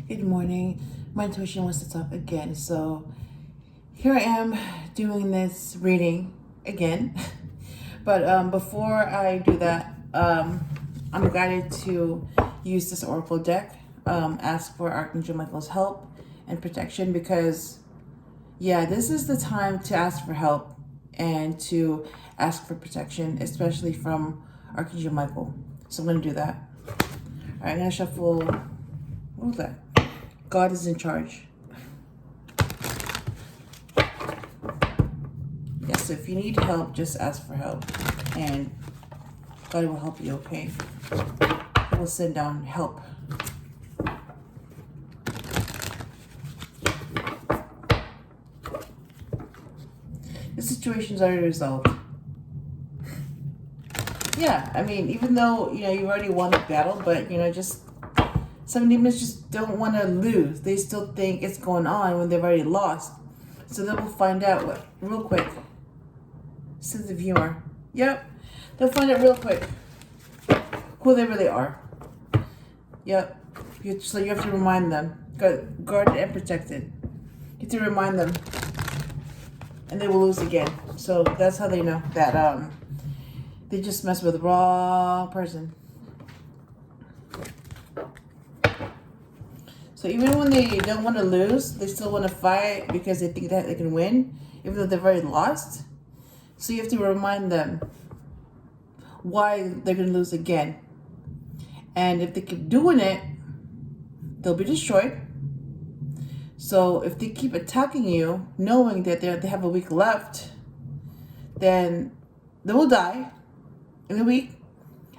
Good morning. My intuition wants to talk again. So here I am doing this reading again. But before I do that, I'm guided to use this oracle deck, ask for Archangel Michael's help and protection because, yeah, this is the time to ask for help and to ask for protection, especially from Archangel Michael. So I'm going to do that. All right, I'm going to shuffle. What was that? God is in charge. Yes, so if you need help, just ask for help. And God will help you, okay? He will send down help. The situation's already resolved. Yeah, I mean, even though, you already won the battle, but, just some demons just don't want to lose. They still think it's going on when they've already lost. So they will find out real quick. Sense of humor. Yep. They'll find out real quick who they really are. Yep. So you have to remind them. Guarded and protected. You have to remind them. And they will lose again. So that's how they know that they just messed with the wrong person. So even when they don't want to lose, they still want to fight because they think that they can win, even though they've already lost. So you have to remind them why they're going to lose again. And if they keep doing it, they'll be destroyed. So if they keep attacking you, knowing that they have a week left, then they will die in a week.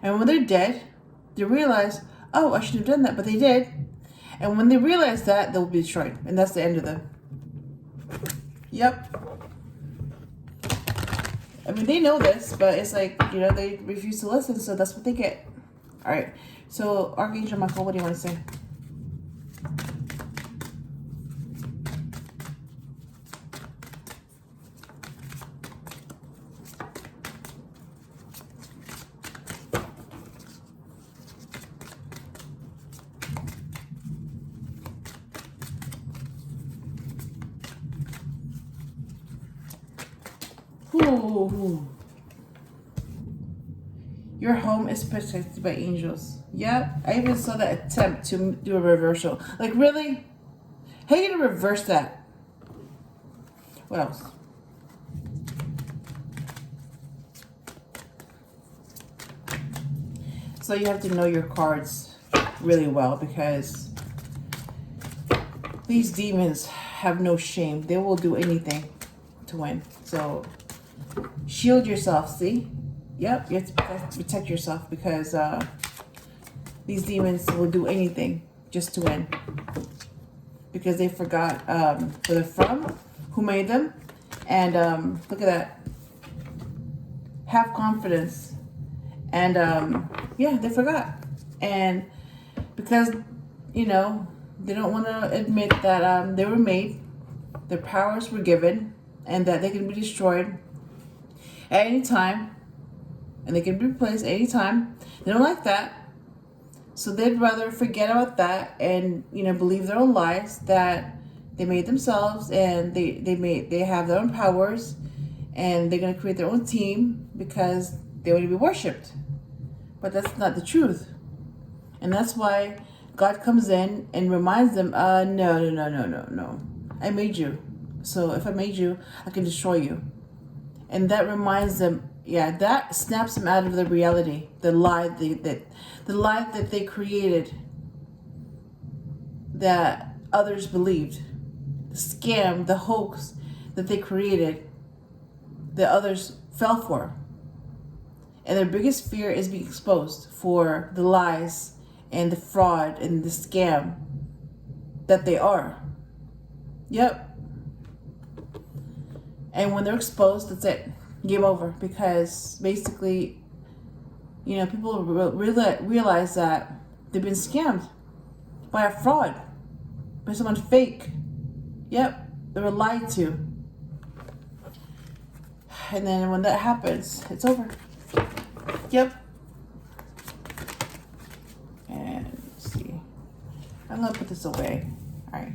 And when they're dead, they realize, oh, I shouldn't have done that, but they did. And when they realize that, they'll be destroyed. And that's the end of them. Yep. I mean, they know this, but it's like, they refuse to listen, so that's what they get. All right. So, Archangel Michael, what do you want to say? Ooh. Your home is protected by angels. Yep. I even saw that attempt to do a reversal. Like, really? How are you going to reverse that? What else? So you have to know your cards really well because these demons have no shame. They will do anything to win. So shield yourself, see? Yep, you have to protect yourself because these demons will do anything just to win. Because they forgot where they're from, who made them, and look at that. Have confidence. And yeah, they forgot. And because, they don't want to admit that they were made, their powers were given, and that they can be destroyed at any time, and they can be replaced at any time. They don't like that, so they'd rather forget about that and believe their own lies that they made themselves, and they have their own powers, and they're gonna create their own team because they want to be worshipped. But that's not the truth, and that's why God comes in and reminds them, no. I made you, so if I made you, I can destroy you. And that reminds them, that snaps them out of the reality, the lie that they created, that others believed, the scam, the hoax that they created, that others fell for. And their biggest fear is being exposed for the lies and the fraud and the scam that they are. Yep. And when they're exposed, that's it. Game over. Because basically, people realize that they've been scammed by a fraud, by someone fake. Yep. They were lied to. And then when that happens, it's over. Yep. And let's see. I'm going to put this away. All right.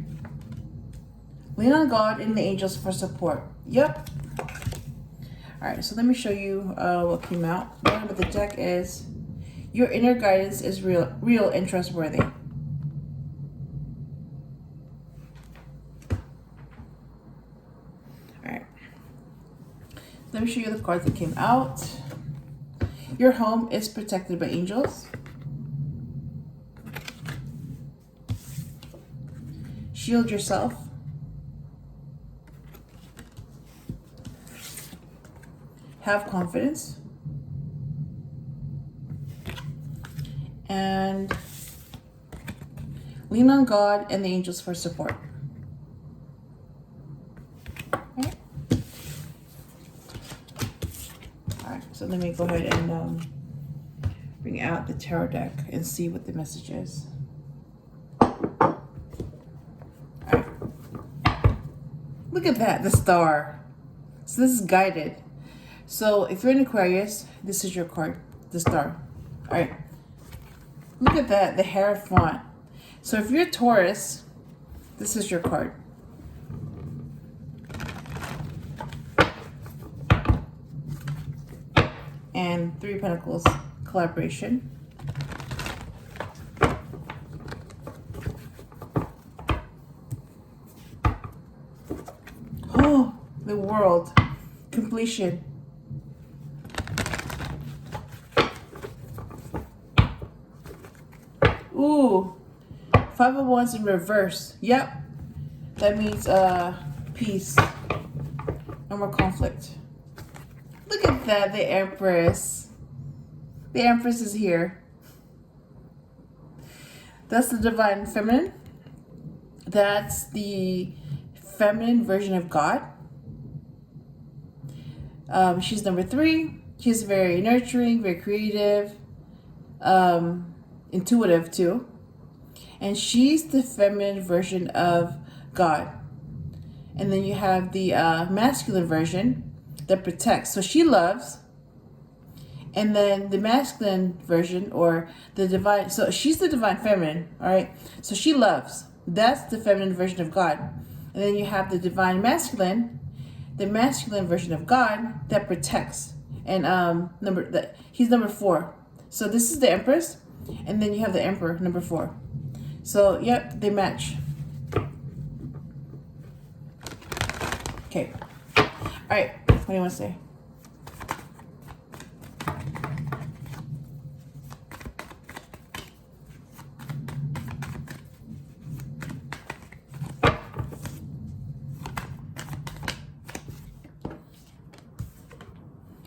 Lean on God and the angels for support. Yep. All right, so let me show you what came out. What the deck is, your inner guidance is real and trustworthy. All right. Let me show you the cards that came out. Your home is protected by angels. Shield yourself. Have confidence. And lean on God and the angels for support. Okay. All right, so let me go ahead and bring out the tarot deck and see what the message is. All right. Look at that, the star. So this is guided. So if you're in Aquarius, this is your card, the star. All right. Look at that, the Hierophant. So if you're Taurus, this is your card. And Three of Pentacles, collaboration. Oh, the World, completion. Ooh, Five of Wands in reverse. Yep. That means peace. No more conflict. Look at that, the Empress. The Empress is here. That's the Divine Feminine. That's the feminine version of God. She's number 3. She's very nurturing, very creative. Intuitive too, and she's the feminine version of God. And then you have the masculine version that protects, so she loves. And then the masculine version, or the divine, so she's the divine feminine, all right, so she loves. That's the feminine version of God. And then you have the divine masculine, the masculine version of God that protects. And he's number 4. So this is the Empress. And then you have the Emperor, number 4. So, yep, they match. Okay. All right. What do you want to say?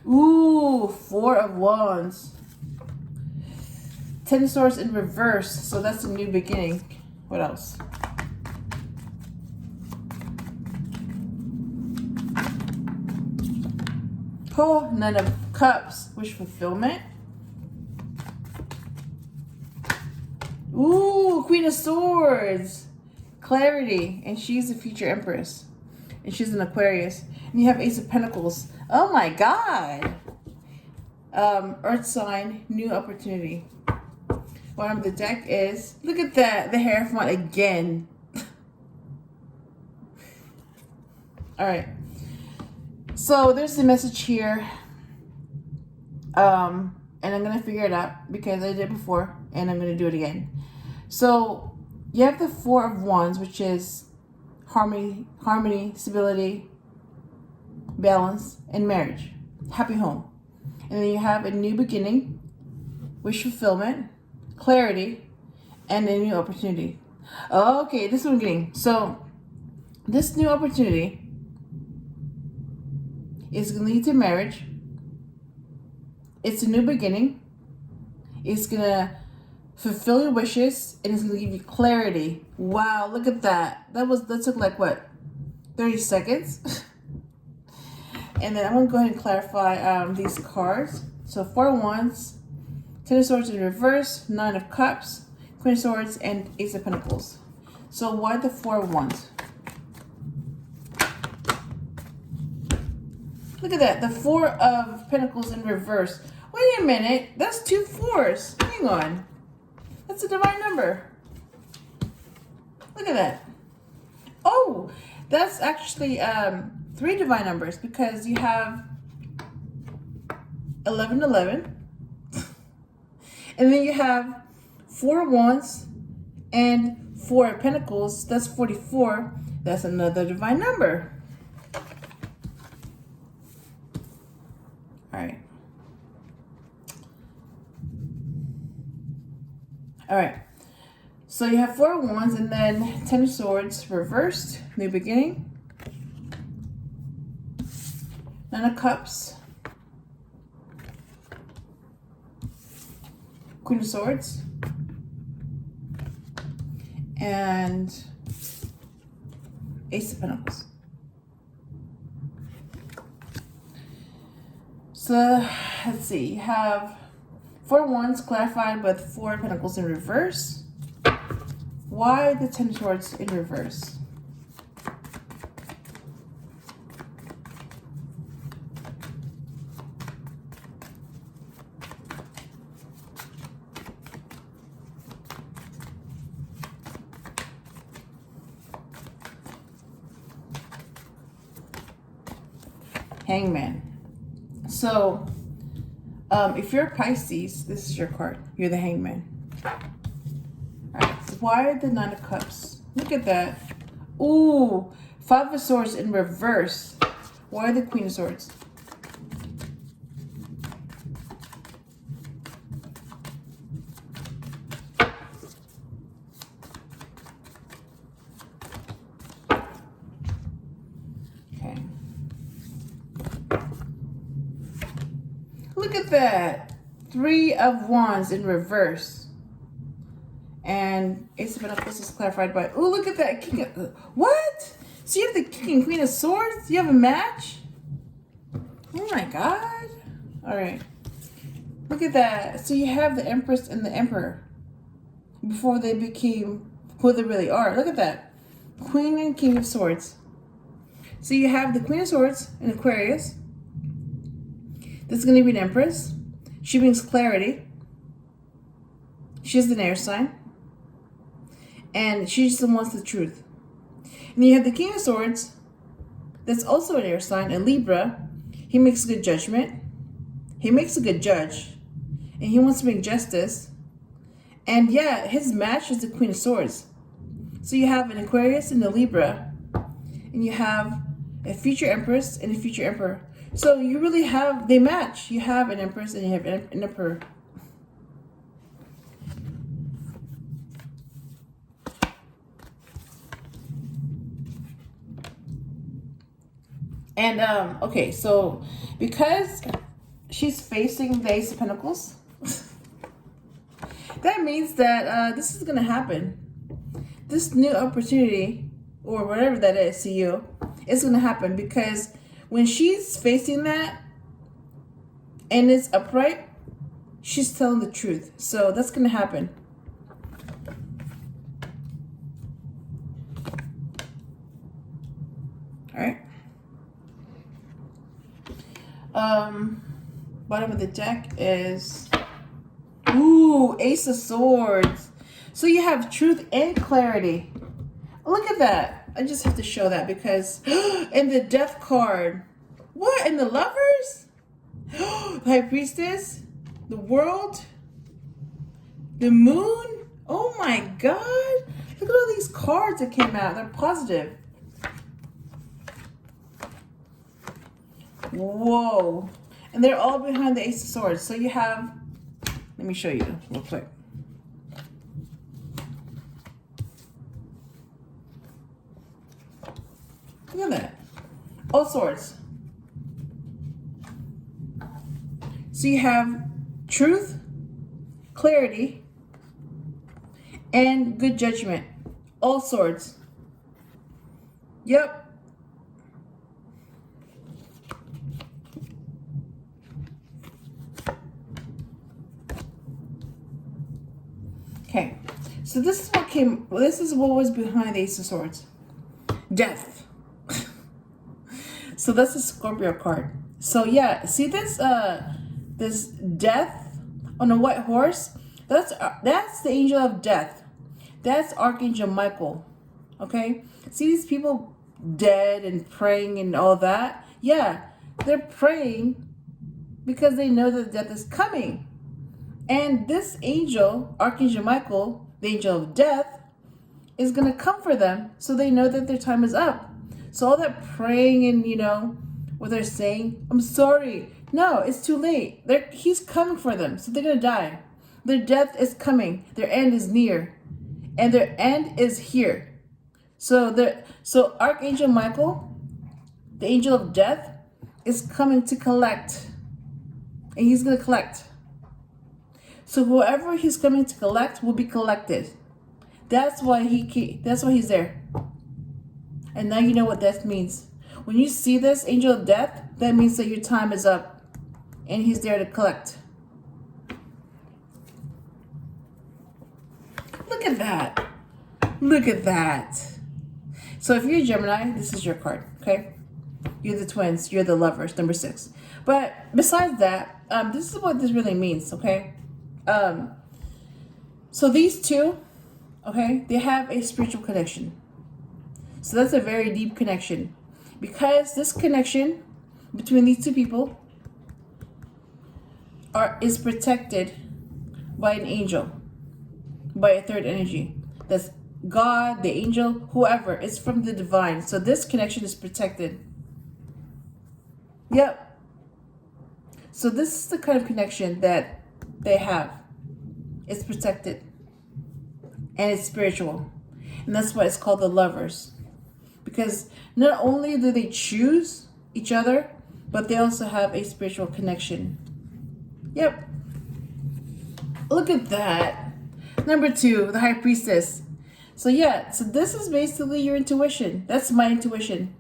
Ooh, 4 of Wands. 10 of Swords in reverse, so that's a new beginning. What else? Oh, Nine of Cups, wish fulfillment. Ooh, Queen of Swords, clarity, and she's the future Empress, and she's an Aquarius. And you have Ace of Pentacles. Oh my God. Earth sign, new opportunity. Bottom of the deck is, look at that, the Hierophant again. All right. So there's the message here. And I'm going to figure it out because I did before and I'm going to do it again. So you have the 4 of Wands, which is harmony, stability, balance, and marriage. Happy home. And then you have a new beginning, wish fulfillment, clarity, and a new opportunity. Okay, this is what I'm getting. So this new opportunity is going to lead to marriage. It's a new beginning. It's going to fulfill your wishes, and it's going to give you clarity. Wow, look at that. That took like what, 30 seconds? And then I'm going to go ahead and clarify these cards. So 4 of Wands, 10 of Swords in reverse, 9 of Cups, Queen of Swords, and Ace of Pentacles. So why the 4 of Wands? Look at that, the 4 of Pentacles in reverse. Wait a minute, that's 2 4s. Hang on. That's a divine number. Look at that. Oh, that's actually 3 divine numbers because you have 1111, and then you have 4 wands and 4 pentacles. That's 44. That's another divine number. All right. All right. So you have 4 wands and then 10 of swords reversed, new beginning. 9 of cups. Queen of swords. And Ace of pentacles. So let's see, you have 4 wands clarified with 4 pentacles in reverse. Why the 10 of swords in reverse? Hangman. So, if you're Pisces, this is your card. You're the Hangman. Why the 9 of cups? Look at that. Ooh, 5 of swords in reverse. Why the Queen of swords? Okay. Look at that. 3 of wands in reverse. And Ace of Pentacles is clarified by, oh, look at that. King of, what? So you have the King and Queen of Swords? You have a match? Oh my God. All right. Look at that. So you have the Empress and the Emperor before they became who they really are. Look at that. Queen and King of Swords. So you have the Queen of Swords in Aquarius. This is going to be an Empress. She brings clarity. She's an air sign. And she just wants the truth. And you have the King of Swords. That's also an air sign, a Libra. He makes good judgment. He makes a good judge. And he wants to make justice. And yeah, his match is the Queen of Swords. So you have an Aquarius and a Libra. And you have a future Empress and a future Emperor. So you really have, they match. You have an Empress and you have an Emperor. And, okay, so because she's facing the Ace of Pentacles, that means that this is going to happen. This new opportunity, or whatever that is to you, is going to happen because when she's facing that and it's upright, she's telling the truth. So that's going to happen. All right. Bottom of the deck is, ooh, Ace of Swords. So you have truth and clarity. Look at that. I just have to show that because, and the Death card. What? And the Lovers? The High Priestess? The World? The Moon? Oh my God. Look at all these cards that came out. They're positive. Whoa. And they're all behind the Ace of Swords. So you have, let me show you real quick. Look at that. All swords. So you have truth, clarity, and good judgment. All swords. Yep. Okay, so this is what came, this is what was behind the Ace of Swords. Death. So that's a Scorpio card. So yeah, see this this death on a white horse? That's the angel of death. That's Archangel Michael. Okay? See these people dead and praying and all that? Yeah, they're praying because they know that death is coming. And this angel, Archangel Michael, the angel of death, is going to come for them so they know that their time is up. So all that praying and, what they're saying, I'm sorry. No, it's too late. He's coming for them, so they're going to die. Their death is coming. Their end is near. And their end is here. So Archangel Michael, the angel of death, is coming to collect. And he's going to collect. So whoever he's coming to collect will be collected. That's why he's there. And now you know what death means. When you see this angel of death, that means that your time is up. And he's there to collect. Look at that. Look at that. So if you're a Gemini, this is your card, okay? You're the twins. You're the lovers, number 6. But besides that, this is what this really means, okay? So these two, okay, they have a spiritual connection. So that's a very deep connection. Because this connection between these two people is protected by an angel, by a third energy. That's God, the angel, whoever. It's from the divine. So this connection is protected. Yep. So this is the kind of connection that they have. It's protected. And it's spiritual. And that's why it's called the lovers. Because not only do they choose each other, but they also have a spiritual connection. Yep. Look at that. Number 2, the High Priestess. So yeah, so this is basically your intuition. That's my intuition.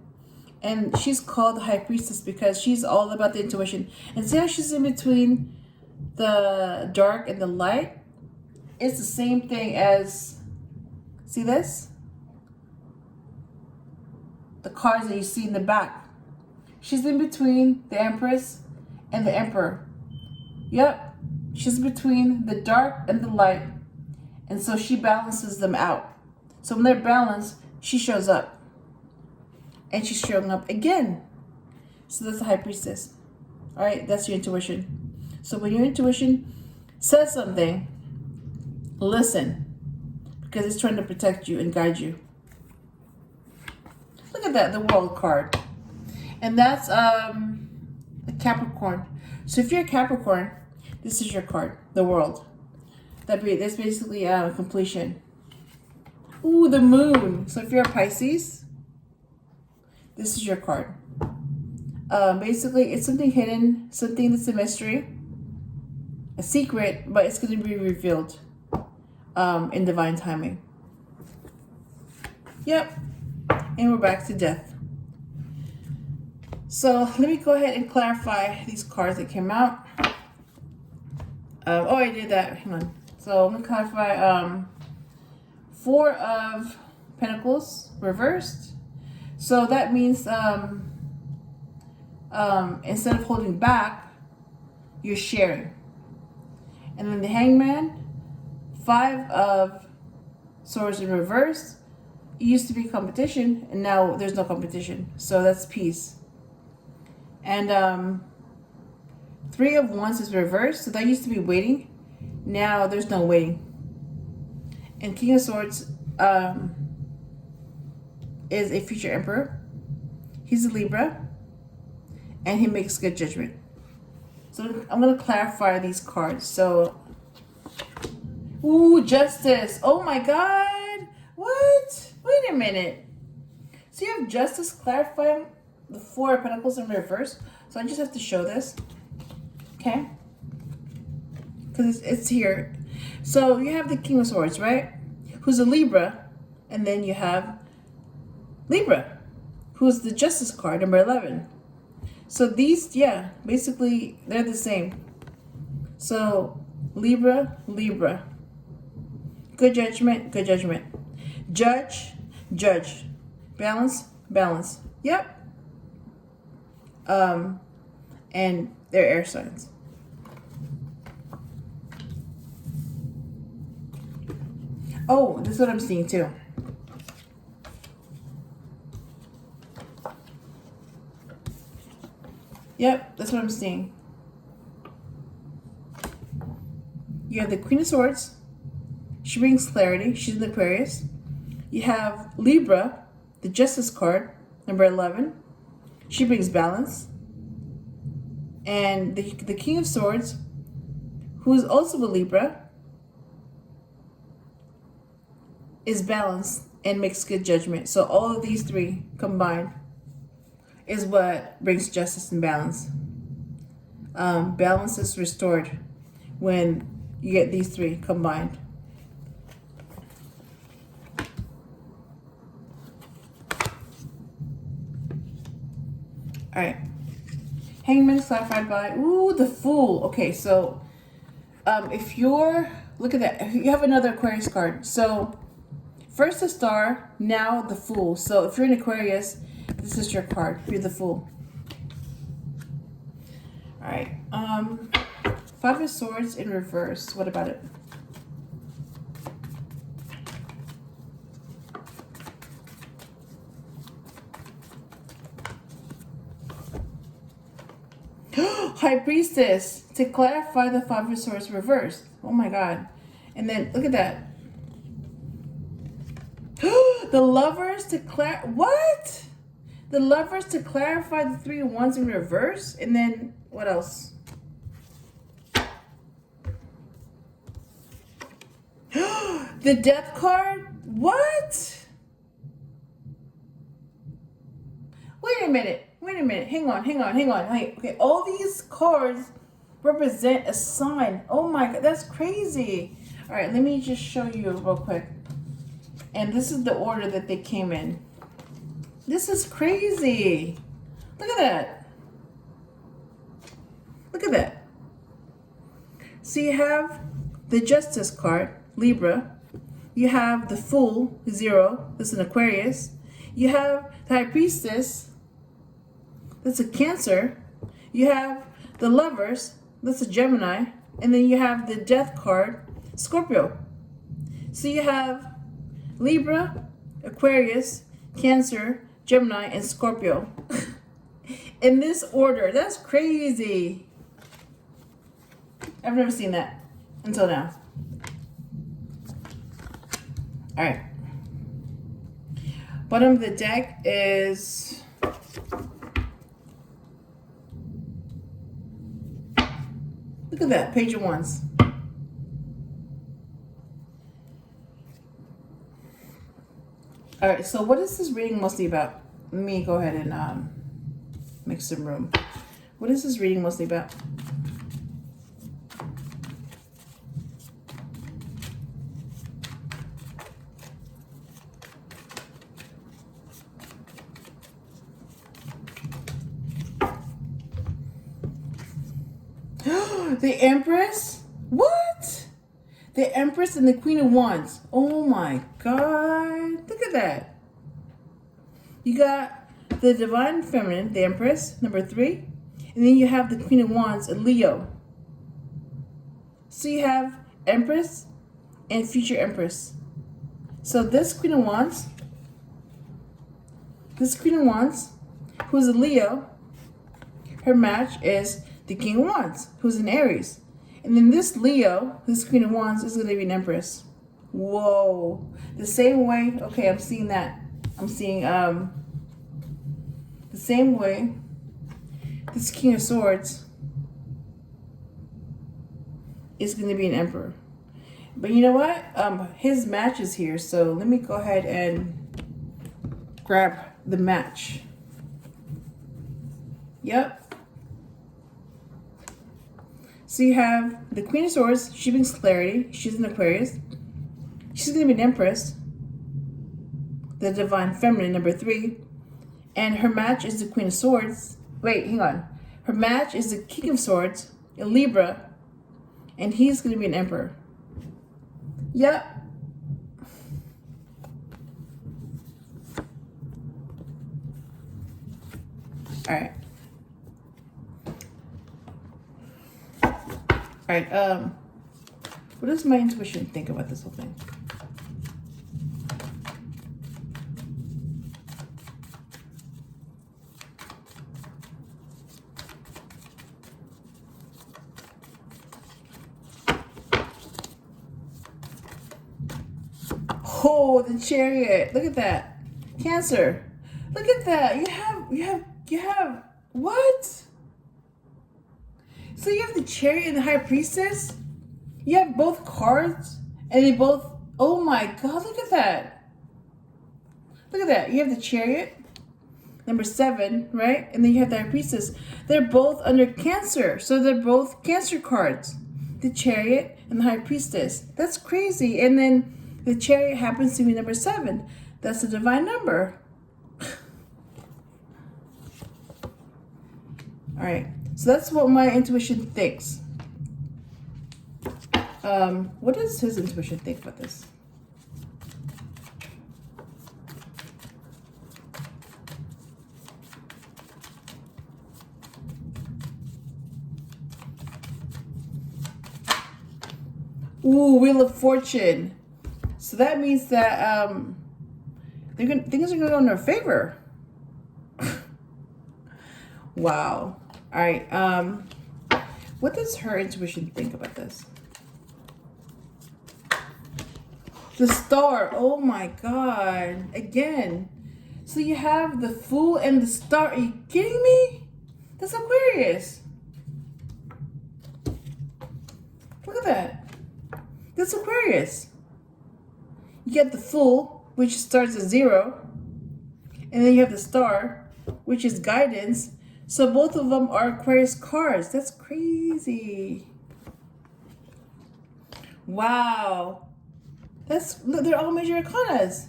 And she's called the High Priestess because she's all about the intuition. And see how she's in between the dark and the light? It's the same thing as, see this? The cards that you see in the back. She's in between the Empress and the Emperor. Yep. She's between the dark and the light. And so she balances them out. So when they're balanced, she shows up. And she's showing up again. So that's the High Priestess. All right, that's your intuition. So when your intuition says something, listen. Because it's trying to protect you and guide you. Look at that, the World card. And that's a Capricorn. So if you're a Capricorn, this is your card, the World. That's basically completion. Ooh, the Moon. So if you're a Pisces, this is your card. Basically, it's something hidden, something that's a mystery, a secret, but it's going to be revealed in divine timing. Yep. And we're back to death. So let me go ahead and clarify these cards that came out. I did that. Hang on. So I'm going to clarify 4 of Pentacles reversed. So that means instead of holding back, you're sharing. And then the Hangman, 5 of Swords in reverse. It used to be competition, and now there's no competition. So that's peace. And 3 of Wands is reversed. So that used to be waiting. Now there's no waiting. And King of Swords is a future emperor. He's a Libra. And he makes good judgment. So I'm going to clarify these cards. So, ooh, Justice. Oh my God. What? Wait a minute. So you have Justice clarifying the 4 of Pentacles in reverse. So I just have to show this. Okay? Because it's here. So you have the King of Swords, right? Who's a Libra. And then you have Libra, who's the Justice card, number 11. So these, yeah, basically they're the same. So Libra, Libra. Good judgment, good judgment. Judge, judge. Balance, balance. Yep. And they're air signs. Oh, this is what I'm seeing too. Yep, that's what I'm seeing. You have the Queen of Swords. She brings clarity. She's in Aquarius. You have Libra, the Justice card, number 11. She brings balance. And the King of Swords, who is also a Libra, is balanced and makes good judgment. So all of these three combined is what brings justice and balance. Balance is restored when you get these three combined. All right. Hangman clarified by, ooh, the Fool. Okay, so if you're, look at that. You have another Aquarius card. So first the Star, now the Fool. So if you're in Aquarius, this is your card. You're the Fool. All right. Five of Swords in reverse. What about it? High Priestess, to clarify the Five of Swords reversed. Oh my God. And then look at that. The Lovers to what? The Lovers to clarify the Three of Wands in reverse. And then what else? The Death card? What? Wait a minute. Hang on. Okay, all these cards represent a sign. Oh my God, that's crazy. All right, let me just show you real quick. And this is the order that they came in. This is crazy. Look at that. Look at that. So you have the Justice card, Libra. You have the Fool, 0. This is an Aquarius. You have the High Priestess. That's a Cancer. You have the Lovers. That's a Gemini. And then you have the Death card, Scorpio. So you have Libra, Aquarius, Cancer, Gemini, and Scorpio. In this order. That's crazy. I've never seen that until now. All right. Bottom of the deck is look at that, Page of Wands. All right, so what is this reading mostly about? Let me go ahead and make some room. What is this reading mostly about? The Empress? What? The Empress and the Queen of Wands. Oh my God. Look at that. You got the Divine Feminine, the Empress, number 3. And then you have the Queen of Wands, a Leo. So you have Empress and future Empress. So this Queen of Wands, who's a Leo, her match is the King of Wands, who's an Aries. And then this Leo, this Queen of Wands, is going to be an Empress. Whoa. The same way, okay, I'm seeing that. I'm seeing the same way this King of Swords is going to be an Emperor. But you know what? His match is here, so let me go ahead and grab the match. Yep. So you have the Queen of Swords. She brings clarity. She's an Aquarius. She's going to be an Empress. The Divine Feminine, number 3. And her match is the Queen of Swords. Wait, hang on. Her match is the King of Swords, a Libra. And he's going to be an Emperor. Yep. All right. All right, what does my intuition think about this whole thing? Oh, the Chariot. Look at that. Cancer. Look at that. You have what? So you have the Chariot and the High Priestess? You have both cards and they both, oh my God, look at that. Look at that. You have the Chariot, number 7, right? And then you have the High Priestess. They're both under Cancer. So they're both Cancer cards. The Chariot and the High Priestess. That's crazy. And then the Chariot happens to be number 7. That's the divine number. All right. So that's what my intuition thinks. What does his intuition think about this? Ooh, Wheel of Fortune. So that means that things are gonna go in their favor. Wow. All right. What does her intuition think about this? The Star. Oh my God. Again. So you have the Fool and the Star. Are you kidding me? That's Aquarius. Look at that. That's Aquarius. You get the Fool, which starts at 0. And then you have the Star, which is guidance. So both of them are Aquarius cards. That's crazy. Wow. They're all major arcanas.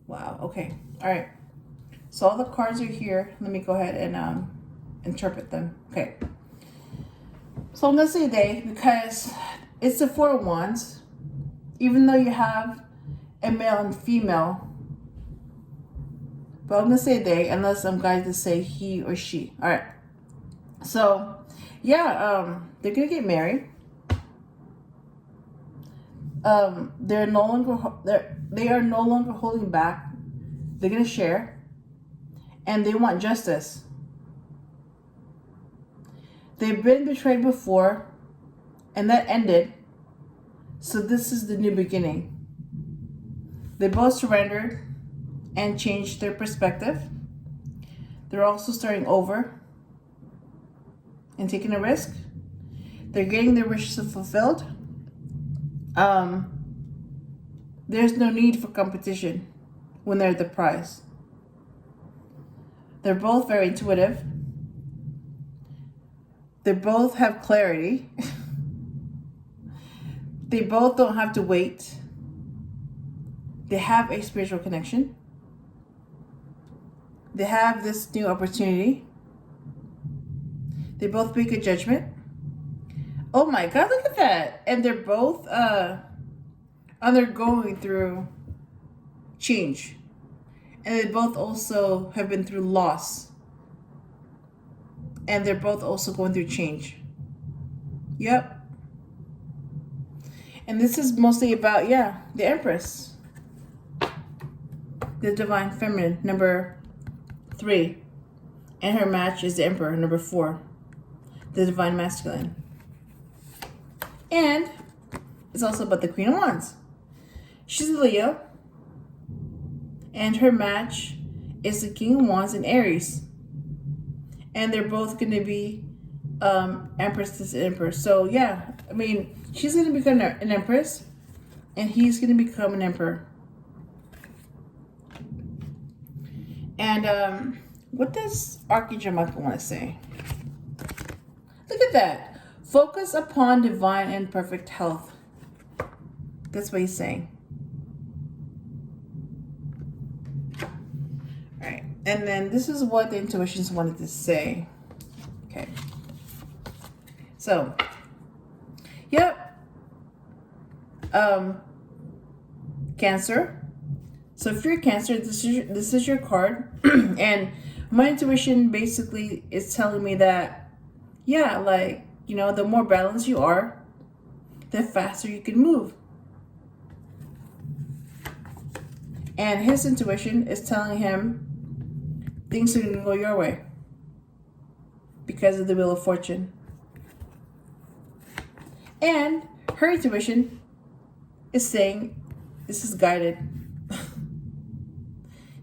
Wow. Okay. All right. So all the cards are here. Let me go ahead and interpret them. Okay. So I'm gonna say they because it's the 4 of Wands. Even though you have a male and female, but I'm gonna say they unless I'm guided to say he or she. All right. So yeah, they're gonna get married. They are no longer holding back. They're gonna share, and they want justice. They've been betrayed before, and that ended. So this is the new beginning. They both surrendered and changed their perspective. They're also starting over and taking a risk. They're getting their wishes fulfilled. There's no need for competition when they're the prize. They're both very intuitive. They both have clarity. They both don't have to wait. They have a spiritual connection. They have this new opportunity. They both make a judgment. Oh my God, look at that. And they're both undergoing through change. And they both also have been through loss. And they're both also going through change. Yep. And this is mostly about, the Empress. The Divine Feminine, number 3. And her match is the Emperor, number 4. The Divine Masculine. And it's also about the Queen of Wands. She's a Leo. And her match is the King of Wands and Aries. And they're both going to be Empress and Emperor. So, she's going to become an Empress. And he's going to become an Emperor. And what does Archangel Michael want to say? Look at that. Focus upon divine and perfect health. That's what he's saying. All right. And then this is what the intuitions wanted to say. Okay. So, yep. Cancer. So if you're Cancer, this is your card. And my intuition basically is telling me that, the more balanced you are, the faster you can move. And his intuition is telling him things are going to go your way because of the Wheel of Fortune. And her intuition is saying this is guided.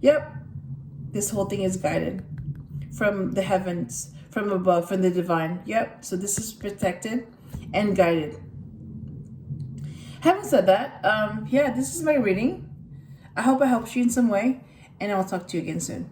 Yep, this whole thing is guided from the heavens, from above, from the divine. Yep, so this is protected and guided. Having said that, yeah, this is my reading. I hope it helps you in some way, and I'll talk to you again soon.